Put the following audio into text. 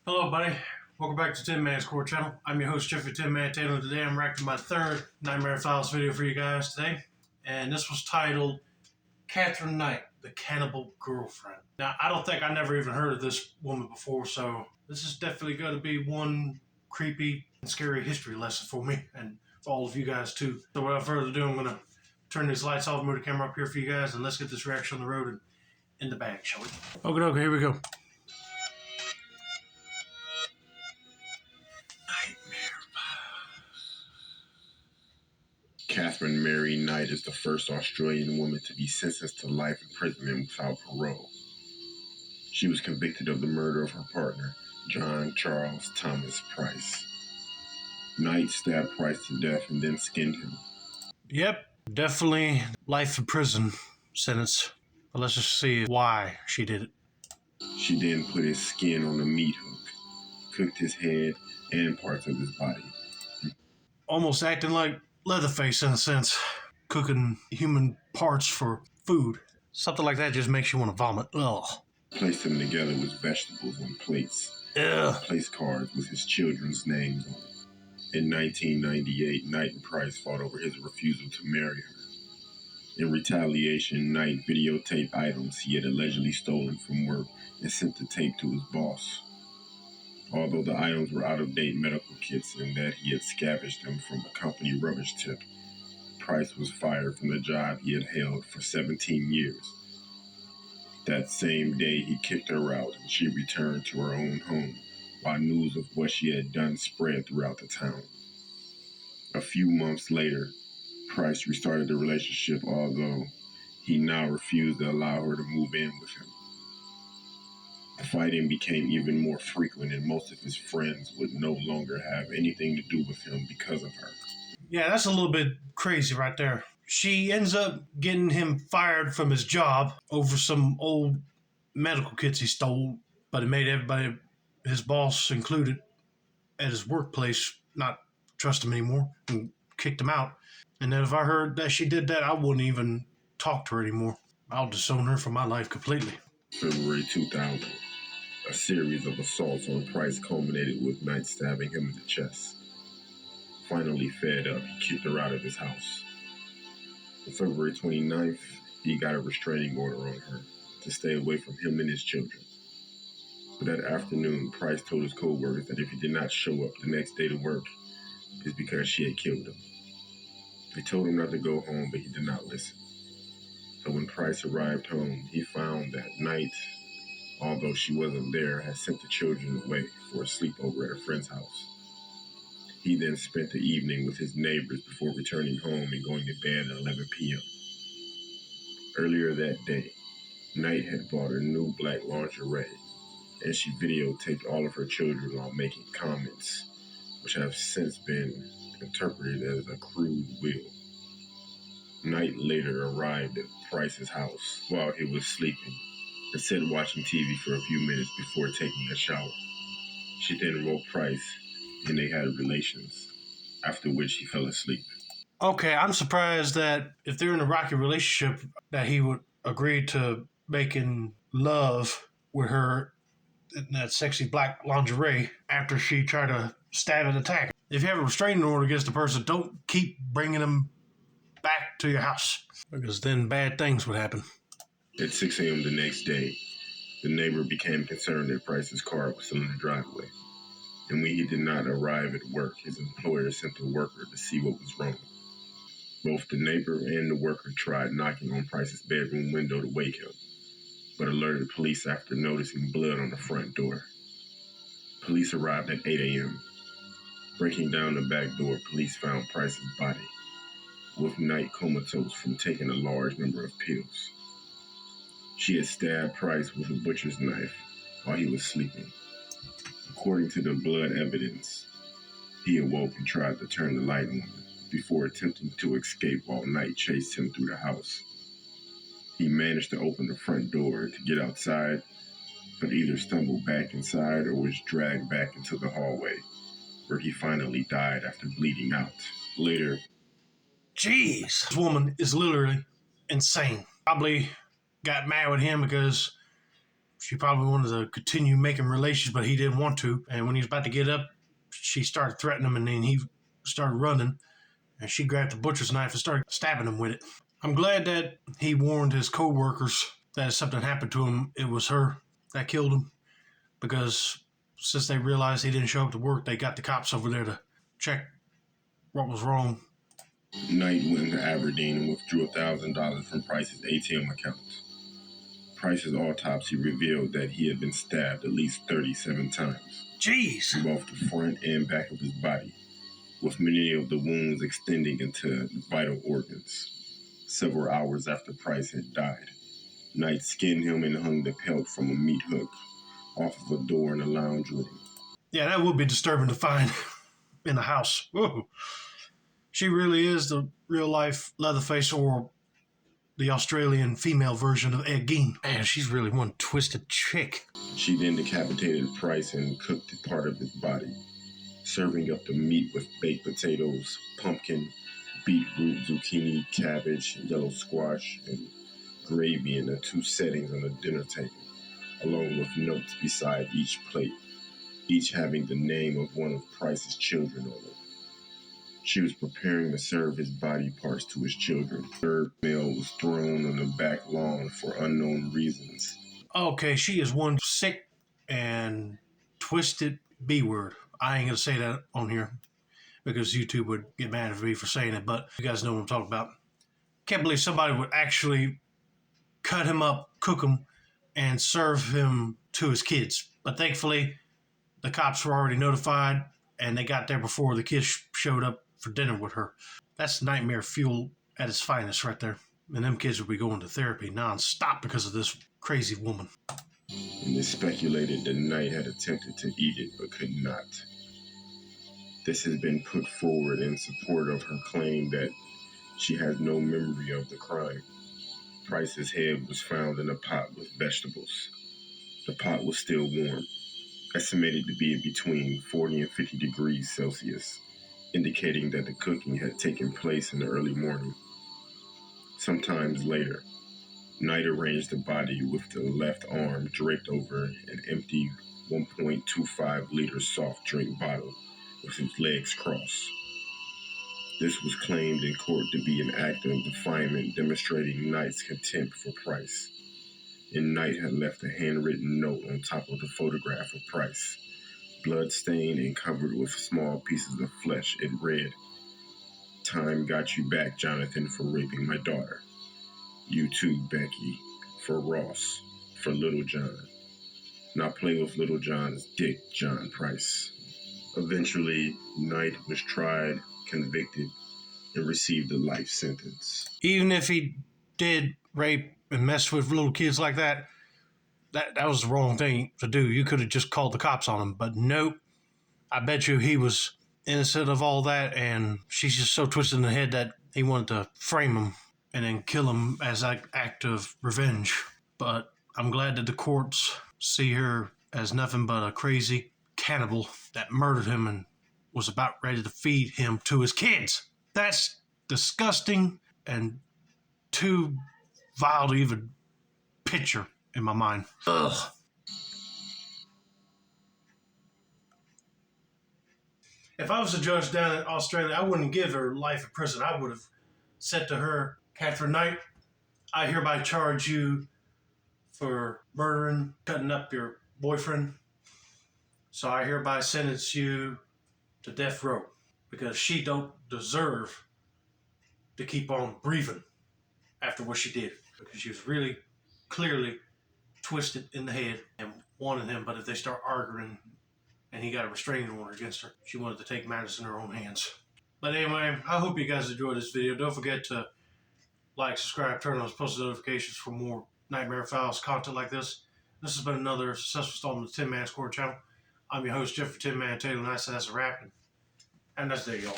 Hello, buddy. Welcome back to Tin Man's Core Channel. I'm your host, Jeffrey Tin Man Taylor. Today I'm reacting my third Nightmare Files video for you guys today. And this was titled Katherine Knight, the Cannibal Girlfriend. Now, I never even heard of this woman before, so this is definitely going to be one creepy and scary history lesson for me and for all of you guys too. So without further ado, I'm going to turn these lights off, move the camera up here for you guys, and let's get this reaction on the road and in the bag, shall we? Okay, here we go. Katherine Mary Knight is the first Australian woman to be sentenced to life imprisonment without parole. She was convicted of the murder of her partner, John Charles Thomas Price. Knight stabbed Price to death and then skinned him. Yep, definitely life in prison sentence. But let's just see why she did it. She then put his skin on a meat hook, cooked his head and parts of his body. Almost acting like Leatherface in a sense, cooking human parts for food. Something like that just makes you want to vomit. Ugh. Placed them together with vegetables on plates. Ugh. Place cards with his children's names on it. In 1998, Knight and Price fought over his refusal to marry her. In retaliation, Knight videotaped items he had allegedly stolen from work and sent the tape to his boss. Although the items were out-of-date medical kits and that he had scavenged them from a company rubbish tip, Price was fired from the job he had held for 17 years. That same day, he kicked her out and she returned to her own home, while news of what she had done spread throughout the town. A few months later, Price restarted the relationship, although he now refused to allow her to move in with him. The fighting became even more frequent, and most of his friends would no longer have anything to do with him because of her. Yeah, that's a little bit crazy right there. She ends up getting him fired from his job over some old medical kits he stole, but it made everybody, his boss included, at his workplace not trust him anymore and kicked him out. And then if I heard that she did that, I wouldn't even talk to her anymore. I'll disown her from my life completely. February 2000. A series of assaults on Price culminated with Knight stabbing him in the chest. Finally fed up, he kicked her out of his house. On February 29th, he got a restraining order on her to stay away from him and his children. But that afternoon, Price told his co-workers that if he did not show up the next day to work, it's because she had killed him. They told him not to go home, but he did not listen. So when Price arrived home, he found that Knight, although she wasn't there, had sent the children away for a sleepover at a friend's house. He then spent the evening with his neighbors before returning home and going to bed at 11 p.m. Earlier that day, Knight had bought a new black lingerie, and she videotaped all of her children while making comments, which have since been interpreted as a crude will. Knight later arrived at Price's house while he was sleeping and sat watching TV for a few minutes before taking a shower. She then woke Price and they had relations, after which he fell asleep. Okay, I'm surprised that if they're in a rocky relationship, that he would agree to making love with her in that sexy black lingerie after she tried to stab and attack. If you have a restraining order against a person, don't keep bringing them back to your house, because then bad things would happen. At 6 a.m. the next day, the neighbor became concerned that Price's car was still in the driveway. And when he did not arrive at work, his employer sent a worker to see what was wrong. Both the neighbor and the worker tried knocking on Price's bedroom window to wake him, but alerted police after noticing blood on the front door. Police arrived at 8 a.m. Breaking down the back door, police found Price's body, with Knight comatose from taking a large number of pills. She had stabbed Price with a butcher's knife while he was sleeping. According to the blood evidence, he awoke and tried to turn the light on before attempting to escape while Knight chased him through the house. He managed to open the front door to get outside, but either stumbled back inside or was dragged back into the hallway, where he finally died after bleeding out. Later, Jeez, this woman is literally insane. Probably got mad with him because she probably wanted to continue making relations, but he didn't want to. And when he was about to get up, she started threatening him, and then he started running. And she grabbed the butcher's knife and started stabbing him with it. I'm glad that he warned his co-workers that if something happened to him, it was her that killed him. Because since they realized he didn't show up to work, they got the cops over there to check what was wrong. Knight went to Aberdeen and withdrew $1,000 from Price's ATM account. Price's autopsy revealed that he had been stabbed at least 37 times. Jeez! In both the front and back of his body, with many of the wounds extending into vital organs. Several hours after Price had died, Knight skinned him and hung the pelt from a meat hook off of a door in the lounge room. Yeah, that would be disturbing to find in the house. Whoa. She really is the real-life Leatherface, or the Australian female version of Ed Gein. Man, she's really one twisted chick. She then decapitated Price and cooked a part of his body, serving up the meat with baked potatoes, pumpkin, beetroot, zucchini, cabbage, yellow squash, and gravy in the 2 settings on the dinner table, along with notes beside each plate, each having the name of one of Price's children on it. She was preparing to serve his body parts to his children. The third meal was thrown on the back lawn for unknown reasons. Okay, she is one sick and twisted B-word. I ain't gonna say that on here because YouTube would get mad at me for saying it, but you guys know what I'm talking about. Can't believe somebody would actually cut him up, cook him, and serve him to his kids. But thankfully, the cops were already notified, and they got there before the kids showed up for dinner with her. That's nightmare fuel at its finest right there. And them kids will be going to therapy non-stop because of this crazy woman. And it's speculated that Knight had attempted to eat it but could not. This has been put forward in support of her claim that she has no memory of the crime. Price's head was found in a pot with vegetables. The pot was still warm, estimated to be between 40 and 50 degrees Celsius, indicating that the cooking had taken place in the early morning. Sometimes later, Knight arranged the body with the left arm draped over an empty 1.25-liter soft drink bottle with his legs crossed. This was claimed in court to be an act of defilement demonstrating Knight's contempt for Price. And Knight had left a handwritten note on top of the photograph of Price. Blood-stained and covered with small pieces of flesh, it read, "Time got you back, Jonathan, for raping my daughter. You too, Becky, for Ross, for Little John. Now play with Little John's dick, John Price." Eventually, Knight was tried, convicted, and received a life sentence. Even if he did rape and mess with little kids like that, that was the wrong thing to do. You could have just called the cops on him, but nope. I bet you he was innocent of all that, and she's just so twisted in the head that he wanted to frame him and then kill him as an act of revenge. But I'm glad that the courts see her as nothing but a crazy cannibal that murdered him and was about ready to feed him to his kids. That's disgusting and too vile to even picture in my mind. Ugh. If I was a judge down in Australia, I wouldn't give her life in prison. I would have said to her, "Katherine Knight, I hereby charge you for murdering, cutting up your boyfriend. So I hereby sentence you to death row because she don't deserve to keep on breathing after what she did, because she was really clearly twisted in the head and wanted him, but if they start arguing and he got a restraining order against her, she wanted to take matters in her own hands." But anyway, I hope you guys enjoyed this video. Don't forget to like, subscribe, turn on those post notifications for more Nightmare Files content like this. This has been another successful installment of the Tin Man's Corner channel. I'm your host, Jeffrey Tin Man Taylor, and I said that's a wrap. And that's there, y'all.